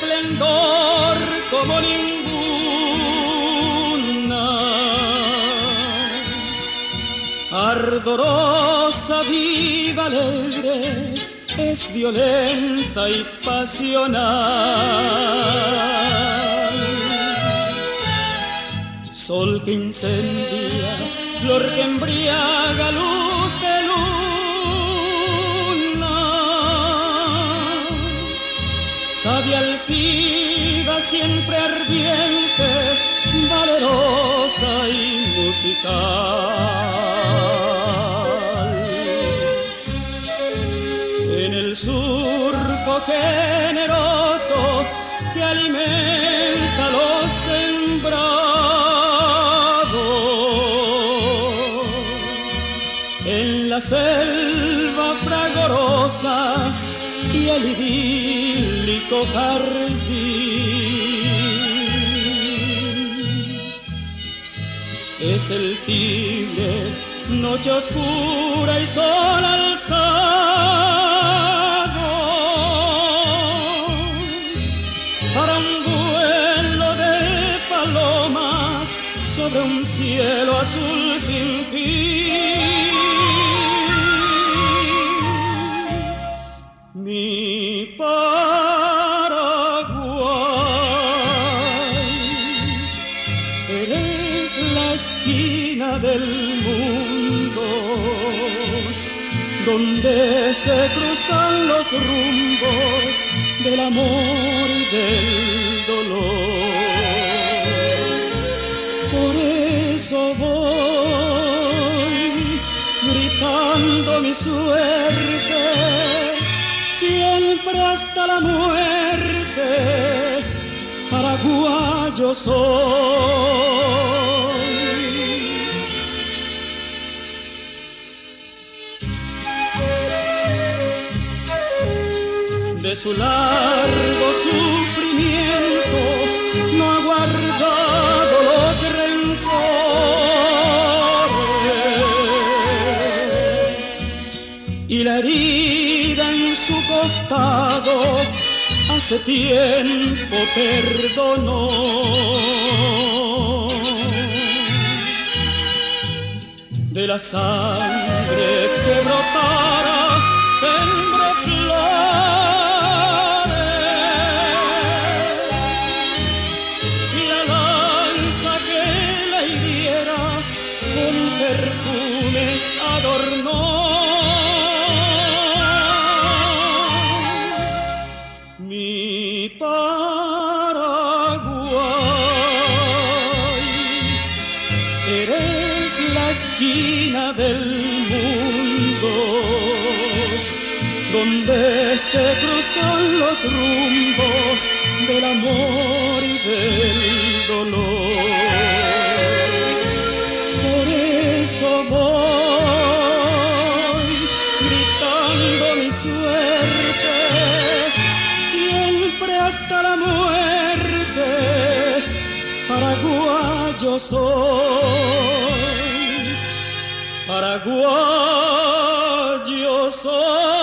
esplendor como ninguna, ardorosa, viva, alegre, es violenta y pasional. Sol que incendia, flor que embriaga, luz de luna, sabia, altiva, siempre ardiente, valerosa y musical. En el surco generoso que alimenta los sembrados, en la selva fragorosa y el idílico jardín, es el tigre, noche oscura y sol alzado, para un vuelo de palomas sobre un cielo azul sin fin. Mi Paraguay, eres la esquina del mundo donde se cruzan los rumbos del amor y del dolor. Por eso voy gritando mi suerte, siempre hasta la muerte, paraguayo soy. De su largo sufrimiento no ha guardado los rencores, y la herida en su costado hace tiempo perdonó. De la sangre que brotara sembró flores, y la lanza que la hiriera con perfumes adornó. Mi Paraguay, eres la esquina del mundo donde se cruzan los rumbos del amor y del dolor. Por eso voy gritando mi suerte, siempre hasta la muerte, paraguayo soy, paraguayo soy.